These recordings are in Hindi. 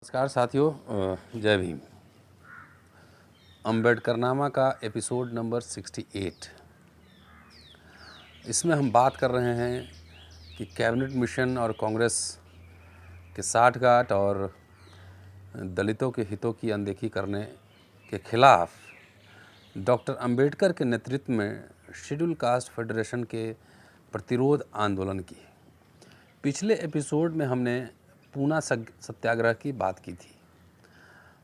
नमस्कार साथियों, जय भीम। अम्बेडकरनामा का एपिसोड नंबर 68। इसमें हम बात कर रहे हैं कि कैबिनेट मिशन और कांग्रेस के साठगांठ और दलितों के हितों की अनदेखी करने के खिलाफ डॉक्टर अंबेडकर के नेतृत्व में शेड्यूल कास्ट फेडरेशन के प्रतिरोध आंदोलन की। पिछले एपिसोड में हमने पूना सत्याग्रह की बात की थी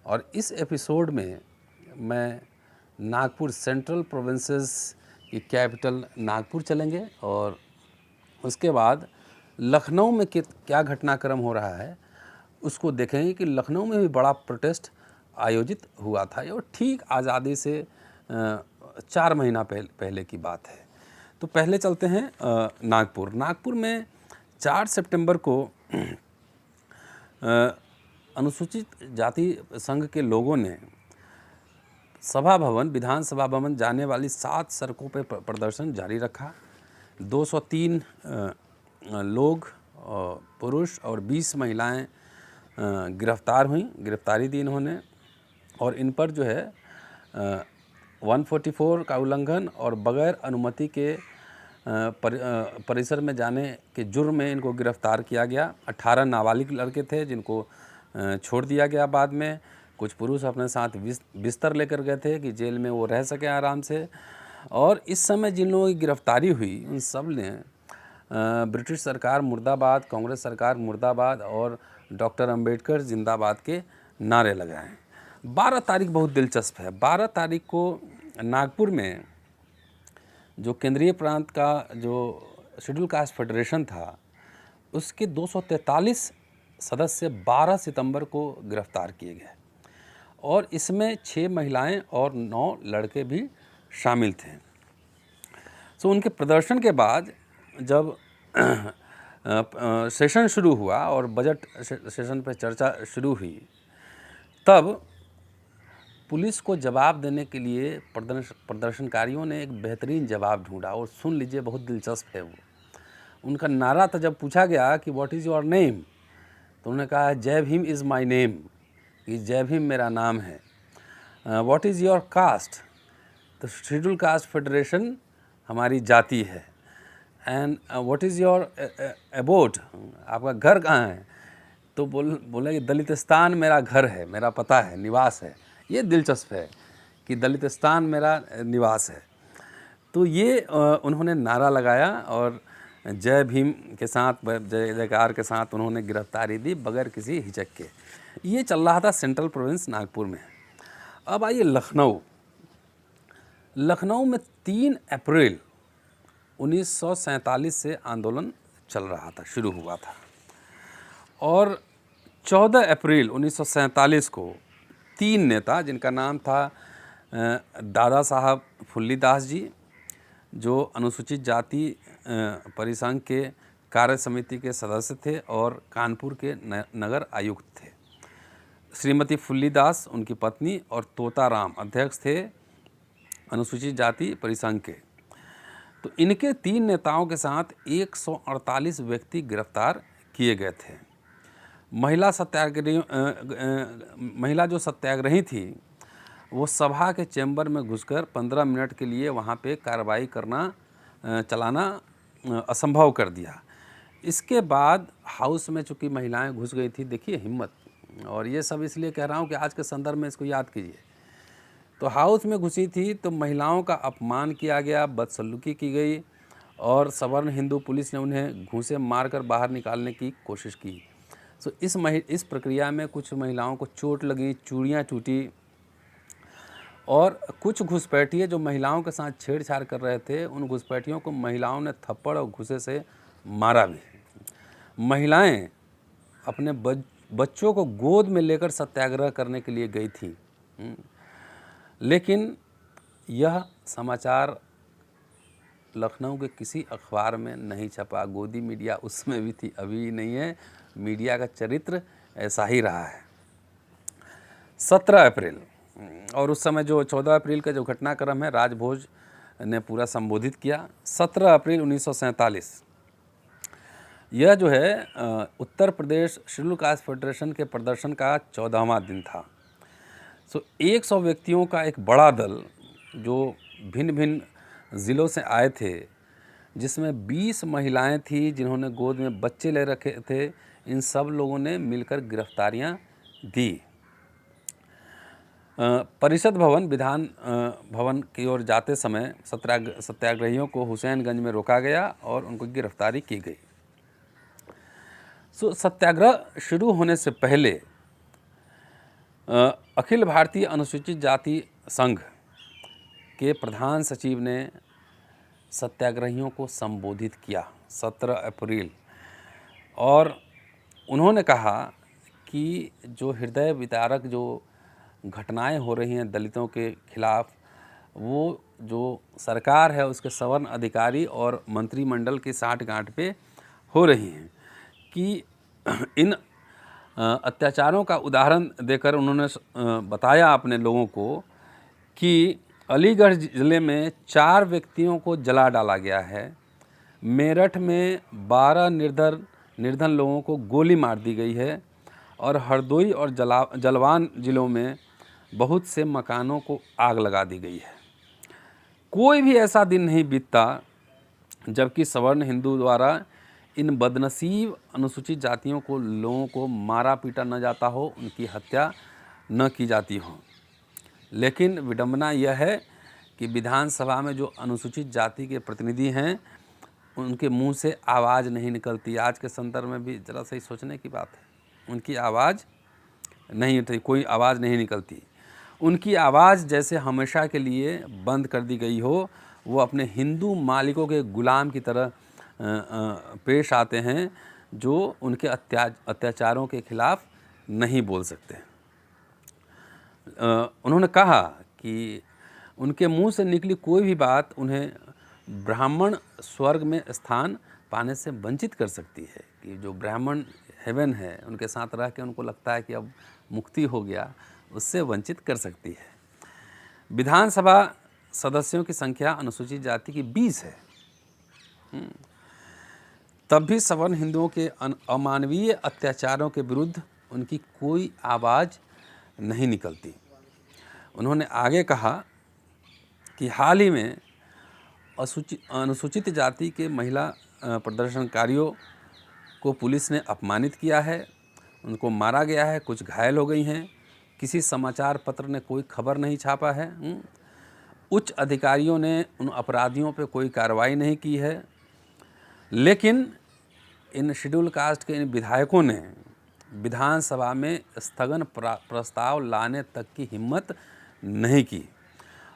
और इस एपिसोड में मैं नागपुर सेंट्रल प्रोविंसेस की कैपिटल नागपुर चलेंगे और उसके बाद लखनऊ में क्या घटनाक्रम हो रहा है उसको देखेंगे कि लखनऊ में भी बड़ा प्रोटेस्ट आयोजित हुआ था और ठीक आज़ादी से 4 महीना पहले की बात है। तो पहले चलते हैं नागपुर में 4 सितंबर को अनुसूचित जाति संघ के लोगों ने विधानसभा भवन जाने वाली 7 सड़कों पर प्रदर्शन जारी रखा। 203 लोग, पुरुष और 20 महिलाएं गिरफ्तारी दी इन्होंने और इन पर जो है 144 का उल्लंघन और बगैर अनुमति के परिसर में जाने के जुर्म में इनको गिरफ्तार किया गया। 18 नाबालिग लड़के थे जिनको छोड़ दिया गया बाद में। कुछ पुरुष अपने साथ बिस्तर लेकर गए थे कि जेल में वो रह सके आराम से। और इस समय जिन लोगों की गिरफ्तारी हुई उन सब ने ब्रिटिश सरकार मुर्दाबाद, कांग्रेस सरकार मुर्दाबाद और डॉक्टर अंबेडकर जिंदाबाद के नारे लगाए। 12 तारीख बहुत दिलचस्प है। 12 तारीख को नागपुर में जो केंद्रीय प्रांत का जो शेड्यूल कास्ट फेडरेशन था उसके 243 सदस्य 12 सितंबर को गिरफ्तार किए गए और इसमें 6 महिलाएं और 9 लड़के भी शामिल थे। तो उनके प्रदर्शन के बाद जब सेशन शुरू हुआ और बजट सेशन पर चर्चा शुरू हुई तब पुलिस को जवाब देने के लिए प्रदर्शनकारियों ने एक बेहतरीन जवाब ढूंढा और सुन लीजिए, बहुत दिलचस्प है वो। उनका नारा था, जब पूछा गया कि व्हाट इज़ योर नेम तो उन्होंने कहा जय भीम इज़ माय नेम, कि जय भीम मेरा नाम है। व्हाट इज़ योर कास्ट तो शेड्यूल कास्ट फेडरेशन हमारी जाति है। एंड व्हाट इज़ योर एबोड, आपका घर कहाँ है तो बोले कि दलितिस्तान मेरा घर है, मेरा पता है, निवास है। ये दिलचस्प है कि दलितिस्तान मेरा निवास है। तो ये उन्होंने नारा लगाया और जय भीम के साथ, जय जयकार के साथ उन्होंने गिरफ्तारी दी बगैर किसी हिचक के। ये चल रहा था सेंट्रल प्रोविंस नागपुर में। अब आइए लखनऊ में 3 अप्रैल 1947 से आंदोलन चल रहा था, शुरू हुआ था और 14 अप्रैल 1947 को 3 नेता जिनका नाम था दादा साहब फुल्लीदास जी, जो अनुसूचित जाति परिसंघ के कार्य समिति के सदस्य थे और कानपुर के नगर आयुक्त थे, श्रीमती फुल्लीदास उनकी पत्नी और तोताराम अध्यक्ष थे अनुसूचित जाति परिसंघ के। तो इनके 3 नेताओं के साथ 148 व्यक्ति गिरफ्तार किए गए थे। महिला जो सत्याग्रही थी वो सभा के चैम्बर में घुसकर 15 मिनट के लिए वहाँ पे कार्रवाई चलाना असंभव कर दिया। इसके बाद हाउस में चूँकि महिलाएं घुस गई थी, देखिए हिम्मत, और ये सब इसलिए कह रहा हूँ कि आज के संदर्भ में इसको याद कीजिए। तो हाउस में घुसी थी तो महिलाओं का अपमान किया गया, बदसलूकी की गई और सवर्ण हिंदू पुलिस ने उन्हें घूंसे मारकर बाहर निकालने की कोशिश की। तो इस प्रक्रिया में कुछ महिलाओं को चोट लगी, चूड़ियाँ टूटी और कुछ घुसपैठिए जो महिलाओं के साथ छेड़छाड़ कर रहे थे उन घुसपैठियों को महिलाओं ने थप्पड़ और घूसे से मारा भी। महिलाएं अपने बच्चों को गोद में लेकर सत्याग्रह करने के लिए गई थी, लेकिन यह समाचार लखनऊ के किसी अखबार में नहीं छपा। गोदी मीडिया उसमें भी थी, अभी नहीं है। मीडिया का चरित्र ऐसा ही रहा है। 17 अप्रैल और उस समय जो 14 अप्रैल का जो घटनाक्रम है राजभोज ने पूरा संबोधित किया। 17 अप्रैल 1947 यह जो है Uttar Pradesh schedule caste federation के प्रदर्शन का 14वां दिन था। 100 व्यक्तियों का एक बड़ा दल जो भिन्न भिन्न ज़िलों से आए थे, जिसमें 20 महिलाएं थी जिन्होंने गोद में बच्चे ले रखे थे, इन सब लोगों ने मिलकर गिरफ्तारियां दी। परिषद भवन विधान भवन की ओर जाते समय सत्याग्रहियों को हुसैनगंज में रोका गया और उनको गिरफ्तारी की गई। सत्याग्रह शुरू होने से पहले अखिल भारतीय अनुसूचित जाति संघ के प्रधान सचिव ने सत्याग्रहियों को संबोधित किया 17 अप्रैल, और उन्होंने कहा कि जो हृदय विदारक जो घटनाएं हो रही हैं दलितों के खिलाफ, वो जो सरकार है उसके सवर्ण अधिकारी और मंत्रिमंडल की साठगांठ पे हो रही हैं, कि इन अत्याचारों का उदाहरण देकर उन्होंने बताया अपने लोगों को कि अलीगढ़ ज़िले में 4 व्यक्तियों को जला डाला गया है, मेरठ में 12 निर्धन लोगों को गोली मार दी गई है, और हरदोई और जलवान ज़िलों में बहुत से मकानों को आग लगा दी गई है। कोई भी ऐसा दिन नहीं बीतता जबकि सवर्ण हिंदू द्वारा इन बदनसीब अनुसूचित जातियों को लोगों को मारा पीटा न जाता हो, उनकी हत्या न की जाती हो। लेकिन विडंबना यह है कि विधानसभा में जो अनुसूचित जाति के प्रतिनिधि हैं, उनके मुंह से आवाज़ नहीं निकलती। आज के संदर्भ में भी ज़रा सही सोचने की बात है, उनकी आवाज़ नहीं उठती, कोई आवाज़ नहीं निकलती। उनकी आवाज़ जैसे हमेशा के लिए बंद कर दी गई हो। वो अपने हिंदू मालिकों के गुलाम की तरह पेश आते हैं, जो उनके अत्याचारों के खिलाफ नहीं बोल सकते। उन्होंने कहा कि उनके मुंह से निकली कोई भी बात उन्हें ब्राह्मण स्वर्ग में स्थान पाने से वंचित कर सकती है, कि जो ब्राह्मण हेवन है उनके साथ रह के उनको लगता है कि अब मुक्ति हो गया, उससे वंचित कर सकती है। विधानसभा सदस्यों की संख्या अनुसूचित जाति की 20 है। तब भी सवर्ण हिंदुओं के अमानवीय अत्याचारों के विरुद्ध उनकी कोई आवाज़ नहीं निकलती। उन्होंने आगे कहा कि हाल ही में अनुसूचित जाति के महिला प्रदर्शनकारियों को पुलिस ने अपमानित किया है, उनको मारा गया है, कुछ घायल हो गई हैं। किसी समाचार पत्र ने कोई खबर नहीं छापा है। उच्च अधिकारियों ने उन अपराधियों पर कोई कार्रवाई नहीं की है। लेकिन इन शेड्यूल कास्ट के इन विधायकों ने विधानसभा में स्थगन प्रस्ताव लाने तक की हिम्मत नहीं की।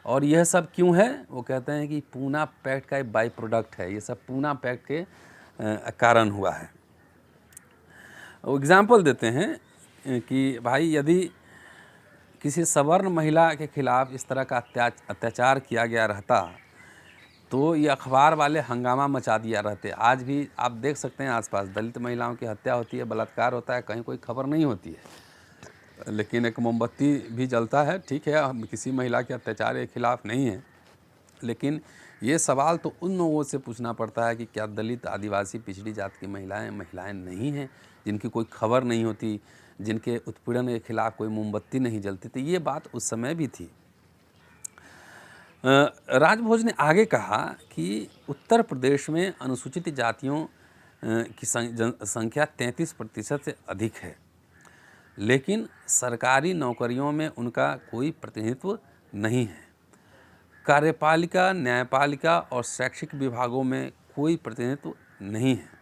और यह सब क्यों है? वो कहते हैं कि पूना पैक्ट का एक बाई प्रोडक्ट है, ये सब पूना पैक्ट के कारण हुआ है। वो एग्जाम्पल देते हैं कि भाई यदि किसी सवर्ण महिला के खिलाफ इस तरह का अत्याचार किया गया रहता तो ये अखबार वाले हंगामा मचा दिया रहते। आज भी आप देख सकते हैं आसपास दलित महिलाओं की हत्या होती है, बलात्कार होता है, कहीं कोई खबर नहीं होती है, लेकिन एक मोमबत्ती भी जलता है। ठीक है, हम किसी महिला के अत्याचार के खिलाफ नहीं है, लेकिन ये सवाल तो उन लोगों से पूछना पड़ता है कि क्या दलित आदिवासी पिछड़ी जाति की महिलाएं नहीं हैं जिनकी कोई खबर नहीं होती, जिनके उत्पीड़न के खिलाफ कोई मोमबत्ती नहीं जलती? तो ये बात उस समय भी थी। राजभोज ने आगे कहा कि उत्तर प्रदेश में अनुसूचित जातियों की संख्या 33% से अधिक है, लेकिन सरकारी नौकरियों में उनका कोई प्रतिनिधित्व नहीं है। कार्यपालिका, न्यायपालिका और शैक्षिक विभागों में कोई प्रतिनिधित्व नहीं है।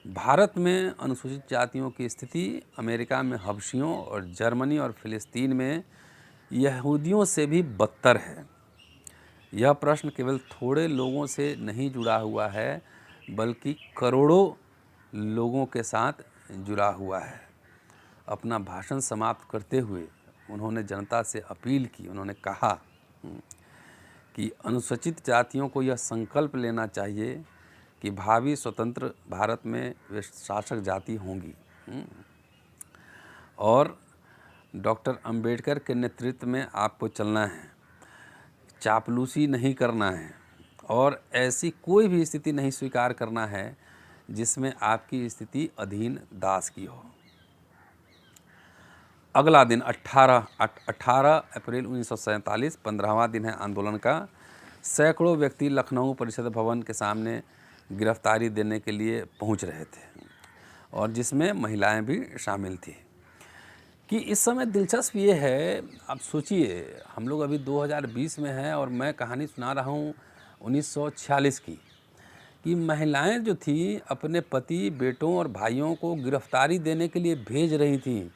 भारत में अनुसूचित जातियों की स्थिति अमेरिका में हबशियों और जर्मनी और फिलिस्तीन में यहूदियों से भी बदतर है। यह प्रश्न केवल थोड़े लोगों से नहीं जुड़ा हुआ है, बल्कि करोड़ों लोगों के साथ जुड़ा हुआ है। अपना भाषण समाप्त करते हुए उन्होंने जनता से अपील की। उन्होंने कहा कि अनुसूचित जातियों को यह संकल्प लेना चाहिए कि भावी स्वतंत्र भारत में वे शासक जाति होंगी और डॉक्टर अंबेडकर के नेतृत्व में आपको चलना है, चापलूसी नहीं करना है और ऐसी कोई भी स्थिति नहीं स्वीकार करना है जिसमें आपकी स्थिति अधीन दास की हो। अगला दिन 18 अप्रैल 1947 15वां दिन है आंदोलन का। सैकड़ों व्यक्ति लखनऊ परिषद भवन के सामने गिरफ्तारी देने के लिए पहुंच रहे थे और जिसमें महिलाएं भी शामिल थी। कि इस समय दिलचस्प ये है, आप सोचिए हम लोग अभी 2020 में हैं और मैं कहानी सुना रहा हूँ 1946 की, कि महिलाएं जो थी अपने पति, बेटों और भाइयों को गिरफ्तारी देने के लिए भेज रही थीं।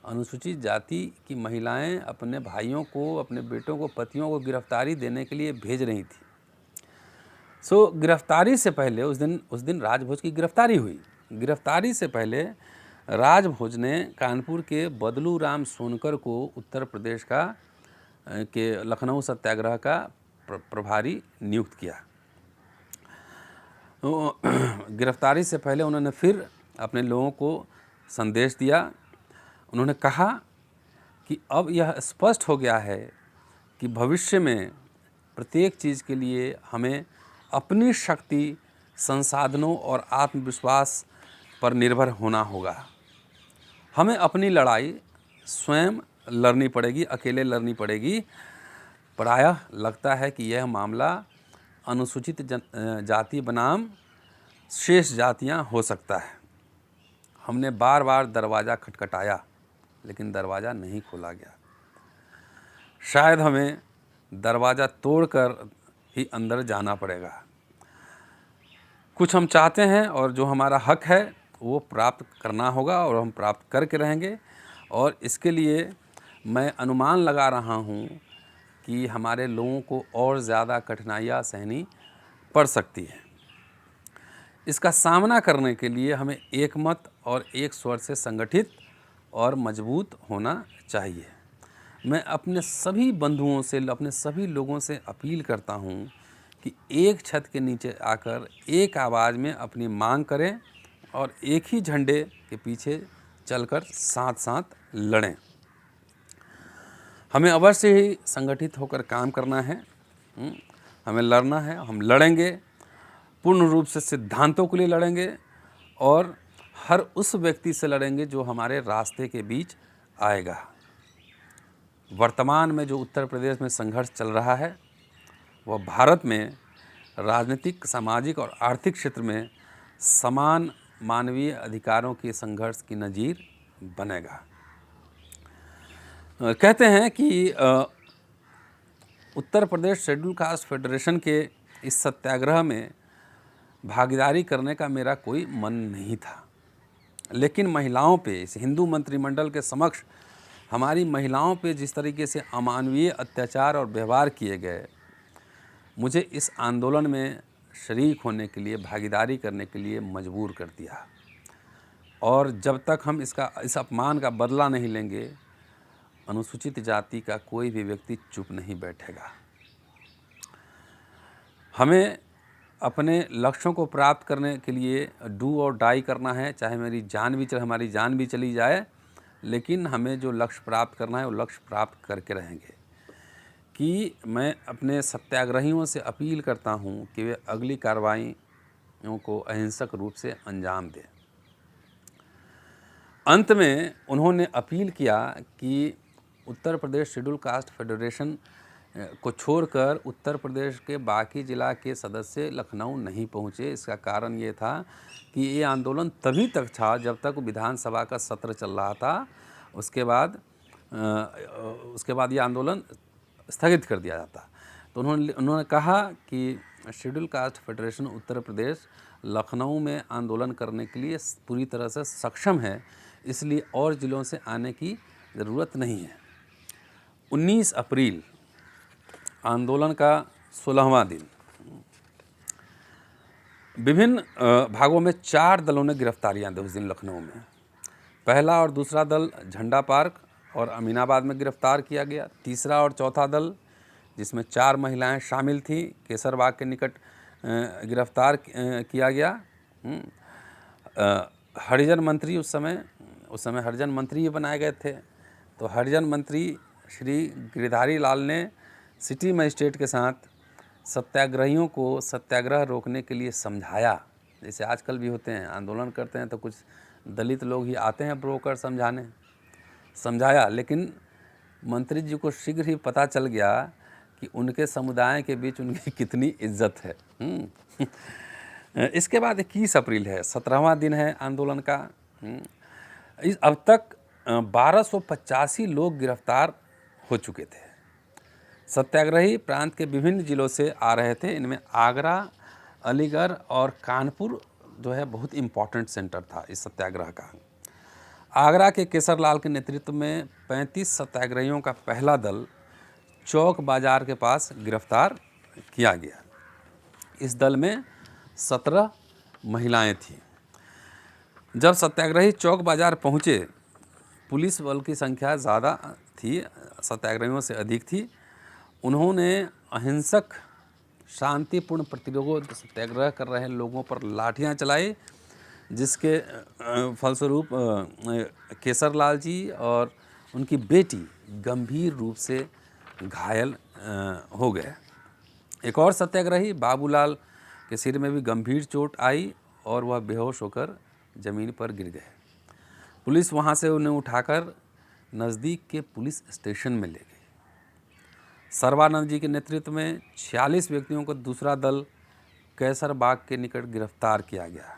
अनुसूचित जाति की महिलाएं अपने भाइयों को, अपने बेटों को, पतियों को गिरफ्तारी देने के लिए भेज रही थी। गिरफ्तारी से पहले उस दिन राजभोज की गिरफ्तारी हुई। गिरफ्तारी से पहले राजभोज ने कानपुर के बदलू राम सोनकर को उत्तर प्रदेश का के लखनऊ सत्याग्रह का प्रभारी नियुक्त किया। गिरफ्तारी से पहले उन्होंने फिर अपने लोगों को संदेश दिया। उन्होंने कहा कि अब यह स्पष्ट हो गया है कि भविष्य में प्रत्येक चीज़ के लिए हमें अपनी शक्ति, संसाधनों और आत्मविश्वास पर निर्भर होना होगा। हमें अपनी लड़ाई स्वयं लड़नी पड़ेगी, अकेले लड़नी पड़ेगी। प्रायः लगता है कि यह मामला अनुसूचित जाति बनाम शेष जातियां हो सकता है। हमने बार बार दरवाज़ा खटखटाया लेकिन दरवाज़ा नहीं खोला गया। शायद हमें दरवाज़ा तोड़कर ही अंदर जाना पड़ेगा। कुछ हम चाहते हैं और जो हमारा हक है वो प्राप्त करना होगा और हम प्राप्त करके रहेंगे। और इसके लिए मैं अनुमान लगा रहा हूँ कि हमारे लोगों को और ज़्यादा कठिनाइयाँ सहनी पड़ सकती हैं। इसका सामना करने के लिए हमें एकमत और एक स्वर से संगठित और मजबूत होना चाहिए। मैं अपने सभी बंधुओं से, अपने सभी लोगों से अपील करता हूँ कि एक छत के नीचे आकर एक आवाज़ में अपनी मांग करें और एक ही झंडे के पीछे चलकर साथ साथ लड़ें। हमें अवश्य ही संगठित होकर काम करना है। हमें लड़ना है, हम लड़ेंगे, पूर्ण रूप से सिद्धांतों के लिए लड़ेंगे और हर उस व्यक्ति से लड़ेंगे जो हमारे रास्ते के बीच आएगा। वर्तमान में जो उत्तर प्रदेश में संघर्ष चल रहा है वह भारत में राजनीतिक, सामाजिक और आर्थिक क्षेत्र में समान मानवीय अधिकारों के संघर्ष की नज़ीर बनेगा। कहते हैं कि Uttar Pradesh schedule caste federation के इस सत्याग्रह में भागीदारी करने का मेरा कोई मन नहीं था, लेकिन महिलाओं पे, इस हिंदू मंत्रिमंडल के समक्ष हमारी महिलाओं पे जिस तरीके से अमानवीय अत्याचार और व्यवहार किए गए, मुझे इस आंदोलन में शरीक होने के लिए, भागीदारी करने के लिए मजबूर कर दिया। और जब तक हम इस अपमान का बदला नहीं लेंगे, अनुसूचित जाति का कोई भी व्यक्ति चुप नहीं बैठेगा। हमें अपने लक्ष्यों को प्राप्त करने के लिए डू और डाई करना है, चाहे हमारी जान भी चली जाए, लेकिन हमें जो लक्ष्य प्राप्त करना है वो लक्ष्य प्राप्त करके रहेंगे। कि मैं अपने सत्याग्रहियों से अपील करता हूँ कि वे अगली कार्रवाइयों को अहिंसक रूप से अंजाम दें। अंत में उन्होंने अपील किया कि Uttar Pradesh schedule caste federation को छोड़कर उत्तर प्रदेश के बाकी ज़िला के सदस्य लखनऊ नहीं पहुँचे। इसका कारण ये था कि ये आंदोलन तभी तक था जब तक विधानसभा का सत्र चल रहा था। उसके बाद ये आंदोलन स्थगित कर दिया जाता। तो उन्होंने कहा कि schedule caste federation Uttar Pradesh Lucknow में आंदोलन करने के लिए पूरी तरह से सक्षम है, इसलिए और ज़िलों से आने की ज़रूरत नहीं है। 19 अप्रैल आंदोलन का 16वां दिन, विभिन्न भागों में 4 दलों ने गिरफ्तारियां दी उस दिन लखनऊ में। पहला और दूसरा दल झंडा पार्क और अमीनाबाद में गिरफ्तार किया गया। तीसरा और चौथा दल, जिसमें 4 महिलाएं शामिल थीं, केसरबाग के निकट गिरफ्तार किया गया। हरिजन मंत्री उस समय हरिजन मंत्री ही बनाए गए थे। तो हरिजन मंत्री श्री गिरधारी लाल ने सिटी मजिस्ट्रेट के साथ सत्याग्रहियों को सत्याग्रह रोकने के लिए समझाया जैसे आजकल भी होते हैं, आंदोलन करते हैं तो कुछ दलित लोग ही आते हैं ब्रोकर समझाने, समझाया, लेकिन मंत्री जी को शीघ्र ही पता चल गया कि उनके समुदाय के बीच उनकी कितनी इज्जत है। इसके बाद 21 अप्रैल है, 17वां दिन है आंदोलन का। अब तक 1285 लोग गिरफ्तार हो चुके थे। सत्याग्रही प्रांत के विभिन्न जिलों से आ रहे थे। इनमें आगरा, अलीगढ़ और कानपुर जो है बहुत इम्पॉर्टेंट सेंटर था इस सत्याग्रह का। आगरा के केसरलाल के नेतृत्व में 35 सत्याग्रहियों का पहला दल चौक बाजार के पास गिरफ्तार किया गया। इस दल में 17 महिलाएं थीं। जब सत्याग्रही चौक बाजार पहुँचे, पुलिस बल की संख्या ज़्यादा थी, सत्याग्रहियों से अधिक थी। उन्होंने अहिंसक शांतिपूर्ण प्रतिरोध सत्याग्रह कर रहे लोगों पर लाठियां चलाई, जिसके फलस्वरूप केसरलाल जी और उनकी बेटी गंभीर रूप से घायल हो गए। एक और सत्याग्रही बाबूलाल के सिर में भी गंभीर चोट आई और वह बेहोश होकर ज़मीन पर गिर गए। पुलिस वहां से उन्हें उठाकर नज़दीक के पुलिस स्टेशन में ले गई। सर्वानंद जी के नेतृत्व में 46 व्यक्तियों को दूसरा दल कैसर बाग के निकट गिरफ्तार किया गया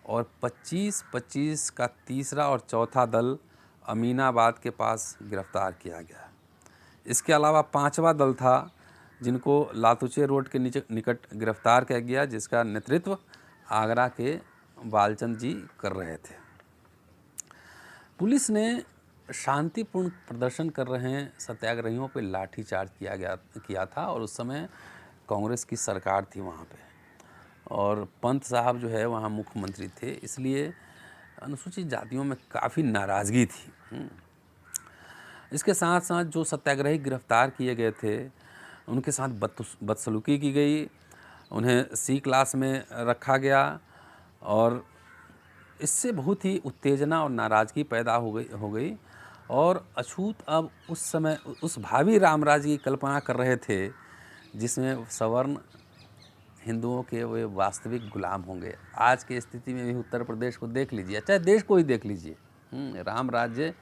और 25-25 का तीसरा और चौथा दल अमीनाबाद के पास गिरफ्तार किया गया। इसके अलावा 5वां दल था जिनको लातूचे रोड के निकट गिरफ्तार किया गया, जिसका नेतृत्व आगरा के बालचंद जी कर रहे थे। पुलिस ने शांतिपूर्ण प्रदर्शन कर रहे सत्याग्रहियों पर लाठीचार्ज किया था और उस समय कांग्रेस की सरकार थी वहाँ पे, और पंत साहब जो है वहाँ मुख्यमंत्री थे, इसलिए अनुसूचित जातियों में काफ़ी नाराज़गी थी। इसके साथ साथ जो सत्याग्रही गिरफ्तार किए गए थे उनके साथ बदसलूकी की गई, उन्हें C क्लास में रखा गया और इससे बहुत ही उत्तेजना और नाराज़गी पैदा हो गई और अछूत अब उस समय उस भावी रामराज्य की कल्पना कर रहे थे जिसमें सवर्ण हिंदुओं के वे वास्तविक गुलाम होंगे। आज की स्थिति में भी उत्तर प्रदेश को देख लीजिए, चाहे देश को ही देख लीजिए, राम राज्य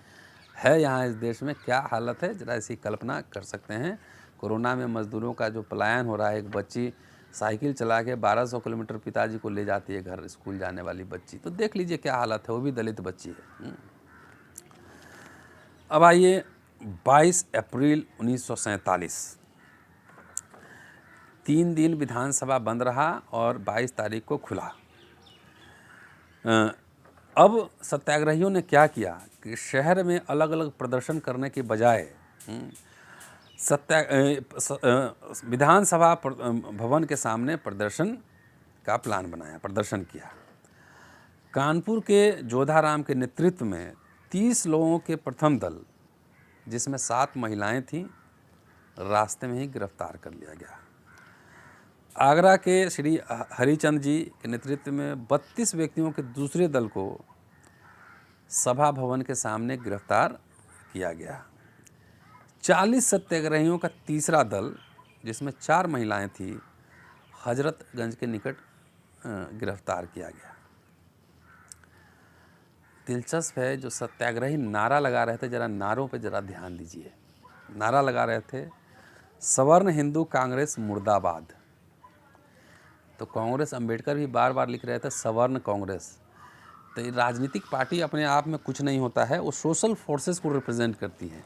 है यहाँ इस देश में, क्या हालत है जरा ऐसी कल्पना कर सकते हैं। कोरोना में मजदूरों का जो पलायन हो रहा है, एक बच्ची साइकिल चला के 1200 किलोमीटर पिताजी को ले जाती है घर, स्कूल जाने वाली बच्ची, तो देख लीजिए क्या हालत है, वो भी दलित बच्ची है। अब आइए 22 अप्रैल 1947, 3 दिन विधानसभा बंद रहा और 22 तारीख को खुला। अब सत्याग्रहियों ने क्या किया कि शहर में अलग अलग प्रदर्शन करने के बजाय विधानसभा भवन के सामने प्रदर्शन का प्लान बनाया, प्रदर्शन किया। कानपुर के जोधाराम के नेतृत्व में 30 लोगों के प्रथम दल, जिसमें 7 महिलाएं थीं, रास्ते में ही गिरफ्तार कर लिया गया। आगरा के श्री हरिचंद जी के नेतृत्व में 32 व्यक्तियों के दूसरे दल को सभा भवन के सामने गिरफ्तार किया गया। 40 सत्याग्रहियों का तीसरा दल, जिसमें 4 महिलाएं थीं, हजरतगंज के निकट गिरफ्तार किया गया। दिलचस्प है, जो सत्याग्रही नारा लगा रहे थे, जरा नारों पे जरा ध्यान दीजिए। नारा लगा रहे थे सवर्ण हिंदू कांग्रेस मुर्दाबाद। तो कांग्रेस, अंबेडकर भी बार बार लिख रहे थे सवर्ण कांग्रेस। तो ये राजनीतिक पार्टी अपने आप में कुछ नहीं होता है, वो सोशल फोर्सेस को रिप्रेजेंट करती है।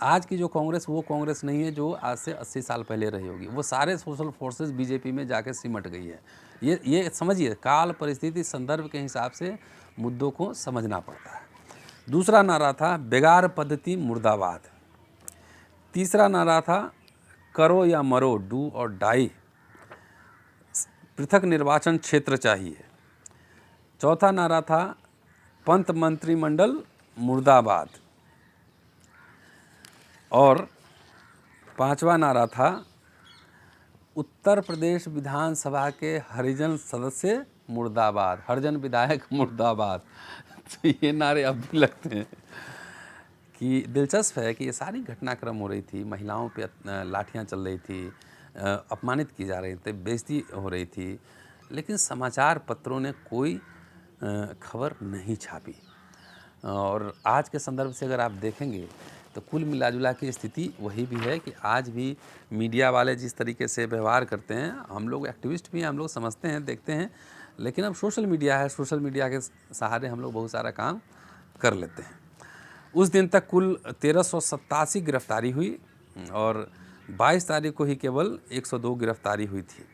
आज की जो कांग्रेस वो कांग्रेस नहीं है जो आज से 80 साल पहले रही होगी। वो सारे सोशल फोर्सेस बीजेपी में जाके सिमट गई है। ये समझिए, काल परिस्थिति संदर्भ के हिसाब से मुद्दों को समझना पड़ता है। दूसरा नारा था बेगार पद्धति मुर्दाबाद। तीसरा नारा था करो या मरो, डू और डाई, पृथक निर्वाचन क्षेत्र चाहिए। चौथा नारा था पंत मंत्रिमंडल मुर्दाबाद और 5वां नारा था उत्तर प्रदेश विधानसभा के हरिजन सदस्य मुर्दाबाद, हरिजन विधायक मुर्दाबाद। तो ये नारे अब भी लगते हैं। कि दिलचस्प है कि ये सारी घटनाक्रम हो रही थी, महिलाओं पे लाठियां चल रही थी, अपमानित की जा रही थी, बेइज्जती हो रही थी, लेकिन समाचार पत्रों ने कोई खबर नहीं छापी। और आज के संदर्भ से अगर आप देखेंगे तो कुल मिला-जुला के स्थिति वही भी है कि आज भी मीडिया वाले जिस तरीके से व्यवहार करते हैं, हम लोग एक्टिविस्ट भी हैं, हम लोग समझते हैं, देखते हैं, लेकिन अब सोशल मीडिया है, सोशल मीडिया के सहारे हम लोग बहुत सारा काम कर लेते हैं। उस दिन तक कुल 1387 गिरफ्तारी हुई और 22 तारीख को ही केवल 102 गिरफ्तारी हुई थी।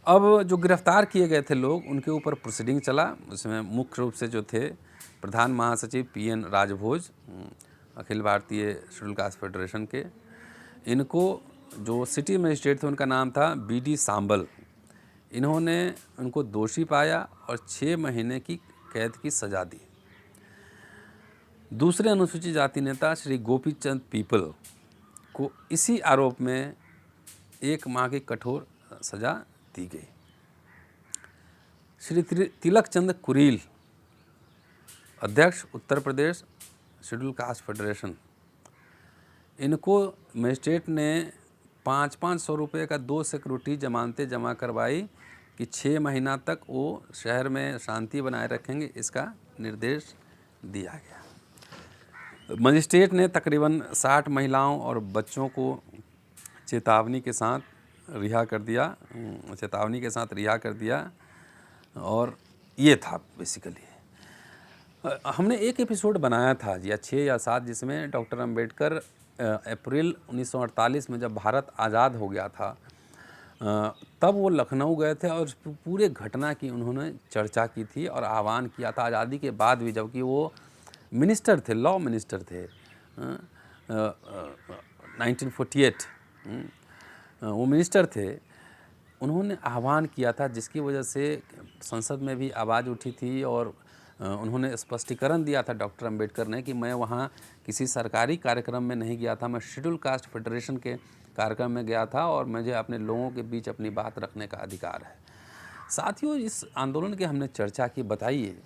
अब जो गिरफ्तार किए गए थे लोग, उनके ऊपर प्रोसीडिंग चला। उसमें मुख्य रूप से जो थे प्रधान महासचिव PN Rajbhoj, Akhil Bharatiya schedule caste federation के, इनको जो सिटी मजिस्ट्रेट थे उनका नाम था BD सांबल। इन्होंने उनको दोषी पाया और 6 महीने की कैद की सज़ा दी। दूसरे अनुसूचित जाति नेता श्री गोपीचंद पीपल को इसी आरोप में 1 माह की कठोर सज़ा दी गई। श्री तिलक चंद कुरील, अध्यक्ष Uttar Pradesh schedule caste federation, इनको मजिस्ट्रेट ने 500-500 रुपये का 2 सिक्योरिटी जमानतें जमा करवाई कि 6 महीना तक वो शहर में शांति बनाए रखेंगे, इसका निर्देश दिया गया। मजिस्ट्रेट ने तकरीबन 60 महिलाओं और बच्चों को चेतावनी के साथ रिहा कर दिया और ये था बेसिकली। हमने एक एपिसोड बनाया था या 6 या 7, जिसमें डॉक्टर अंबेडकर अप्रैल 1948 में जब भारत आज़ाद हो गया था तब वो लखनऊ गए थे और पूरे घटना की उन्होंने चर्चा की थी और आह्वान किया था। आज़ादी के बाद भी, जबकि वो मिनिस्टर थे, लॉ मिनिस्टर थे, 1948 वो मिनिस्टर थे, उन्होंने आह्वान किया था, जिसकी वजह से संसद में भी आवाज़ उठी थी और उन्होंने स्पष्टीकरण दिया था डॉक्टर अंबेडकर ने कि मैं वहाँ किसी सरकारी कार्यक्रम में नहीं गया था, मैं शेड्यूल कास्ट फेडरेशन के कार्यक्रम में गया था और मुझे अपने लोगों के बीच अपनी बात रखने का अधिकार है। साथियों, इस आंदोलन की हमने चर्चा की। बताइए,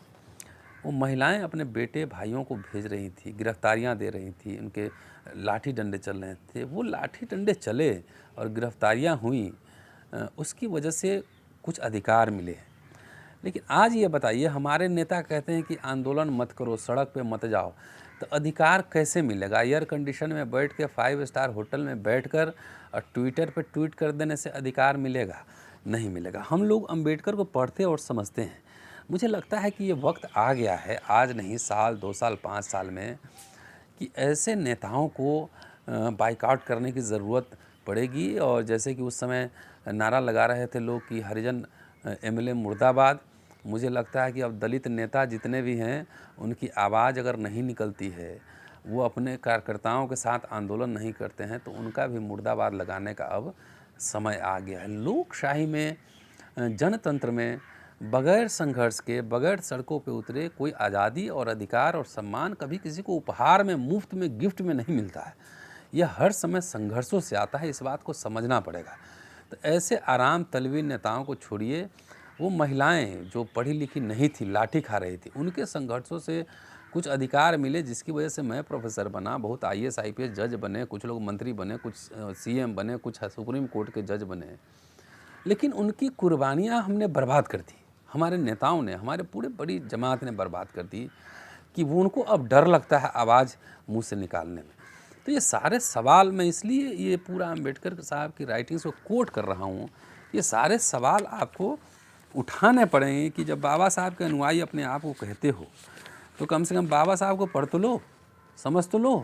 वो महिलाएं अपने बेटे भाइयों को भेज रही थी, गिरफ्तारियां दे रही थी, उनके लाठी डंडे चल रहे थे, वो लाठी डंडे चले और गिरफ्तारियां हुई, उसकी वजह से कुछ अधिकार मिले। लेकिन आज ये बताइए, हमारे नेता कहते हैं कि आंदोलन मत करो, सड़क पे मत जाओ, तो अधिकार कैसे मिलेगा? एयर कंडीशन में बैठ के 5 स्टार होटल में बैठकर और ट्विटर पे ट्वीट कर देने से अधिकार मिलेगा? नहीं मिलेगा। हम लोग अंबेडकर को पढ़ते और समझते हैं। मुझे लगता है कि ये वक्त आ गया है, आज नहीं, साल, 2 साल, 5 साल में, कि ऐसे नेताओं को बाइकआउट करने की ज़रूरत पड़ेगी। और जैसे कि उस समय नारा लगा रहे थे लोग कि हरिजन MLA मुर्दाबाद, मुझे लगता है कि अब दलित नेता जितने भी हैं, उनकी आवाज़ अगर नहीं निकलती है, वो अपने कार्यकर्ताओं के साथ आंदोलन नहीं करते हैं, तो उनका भी मुर्दाबाद लगाने का अब समय आ गया है। लोकशाही में, जनतंत्र में बगैर संघर्ष के, बगैर सड़कों पे उतरे कोई आज़ादी और अधिकार और सम्मान कभी किसी को उपहार में, मुफ्त में, गिफ्ट में नहीं मिलता है। यह हर समय संघर्षों से आता है, इस बात को समझना पड़ेगा। तो ऐसे आराम तलबी नेताओं को छोड़िए। वो महिलाएं जो पढ़ी लिखी नहीं थी, लाठी खा रही थी, उनके संघर्षों से कुछ अधिकार मिले, जिसकी वजह से मैं प्रोफेसर बना, बहुत IAS IPS जज बने, कुछ लोग मंत्री बने, कुछ CM बने, कुछ सुप्रीम कोर्ट के जज बने। लेकिन उनकी कुर्बानियाँ हमने बर्बाद कर दी, हमारे नेताओं ने, हमारे पूरे बड़ी जमात ने बर्बाद कर दी, कि वो उनको अब डर लगता है आवाज़ मुँह से निकालने में। तो ये सारे सवाल, मैं इसलिए ये पूरा अंबेडकर साहब की राइटिंग्स को कोट कर रहा हूँ, ये सारे सवाल आपको उठाने पड़ेंगे कि जब बाबा साहब के अनुयायी अपने आप को कहते हो, तो कम से कम बाबा साहब को पढ़ तो लो, समझ तो लो।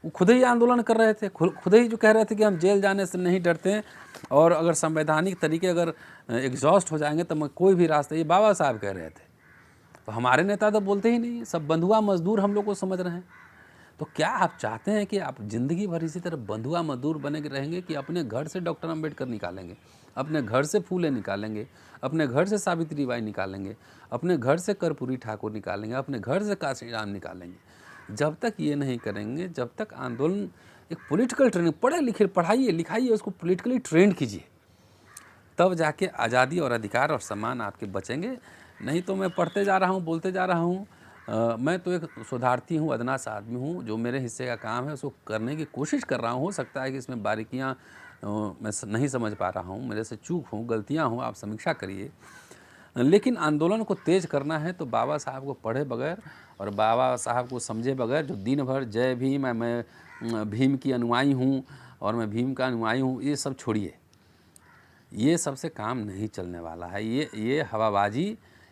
वो खुद ही आंदोलन कर रहे थे, खुद ही जो कह रहे थे कि हम जेल जाने से नहीं डरते हैं, और अगर संवैधानिक तरीके अगर एग्जॉस्ट हो जाएंगे तो मैं कोई भी रास्ता, ये बाबा साहब कह रहे थे। तो हमारे नेता तो बोलते ही नहीं, सब बंधुआ मजदूर हम लोग को समझ रहे हैं। तो क्या आप चाहते हैं कि आप ज़िंदगी भर इसी तरह बंधुआ मजदूर बने के रहेंगे, कि अपने घर से डॉक्टर अंबेडकर निकालेंगे, अपने घर से फूले निकालेंगे, अपने घर से सावित्री बाई निकालेंगे, अपने घर से कर्पूरी ठाकुर निकालेंगे, अपने घर से काशीराम निकालेंगे? जब तक ये नहीं करेंगे, जब तक आंदोलन एक पॉलिटिकल ट्रेनिंग, पढ़े लिखे, पढ़ाइए लिखाइए, उसको पॉलिटिकली ट्रेंड कीजिए, तब जाके आज़ादी और अधिकार और सम्मान आपके बचेंगे। नहीं तो मैं पढ़ते जा रहा हूँ, बोलते जा रहा हूँ, मैं तो एक शोधार्थी हूँ, अदना सा आदमी हूँ, जो मेरे हिस्से का काम है उसको करने की कोशिश कर रहा हूँ। हो सकता है कि इसमें बारीकियाँ मैं नहीं समझ पा रहा हूँ, मेरे से चूक हो, गलतियाँ हों, आप समीक्षा करिए। लेकिन आंदोलन को तेज़ करना है तो बाबा साहब को पढ़े बगैर और बाबा साहब को समझे बगैर, जो दिन भर जय भीम, मैं भीम की अनुयायी हूँ और मैं भीम का अनुयायी हूँ, ये सब छोड़िए। ये सबसे काम नहीं चलने वाला है। ये हवाबाजी,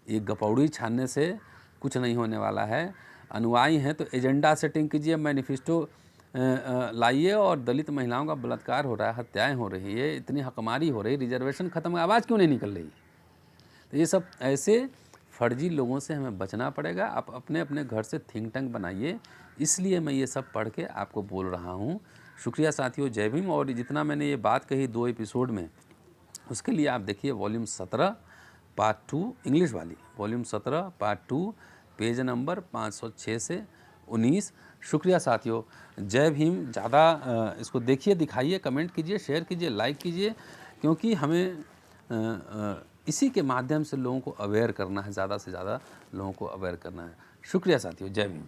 ये गपौड़ी छानने से कुछ नहीं होने वाला है। अनुयायी हैं तो एजेंडा सेटिंग कीजिए, मैनिफेस्टो लाइए, और दलित महिलाओं का बलात्कार हो रहा है, हत्याएं हो रही है, इतनी हकमारी हो रही, रिजर्वेशन खत्म, आवाज़ क्यों नहीं निकल रही? तो ये सब ऐसे फर्जी लोगों से हमें बचना पड़ेगा। आप अपने अपने घर से थिंक टैंक बनाइए, इसलिए मैं ये सब पढ़ के आपको बोल रहा हूँ। शुक्रिया साथियों, जय भीम। और जितना मैंने ये बात कही 2 एपिसोड में, उसके लिए आप देखिए वॉल्यूम 17 पार्ट 2 इंग्लिश वाली, वॉल्यूम 17 पार्ट 2 पेज नंबर 506 से 19। शुक्रिया साथियों, जय भीम। ज़्यादा इसको देखिए, दिखाइए, कमेंट कीजिए, शेयर कीजिए, लाइक कीजिए, क्योंकि हमें इसी के माध्यम से लोगों को अवेयर करना है, ज़्यादा से ज़्यादा लोगों को अवेयर करना है। शुक्रिया साथियों, जय भीम।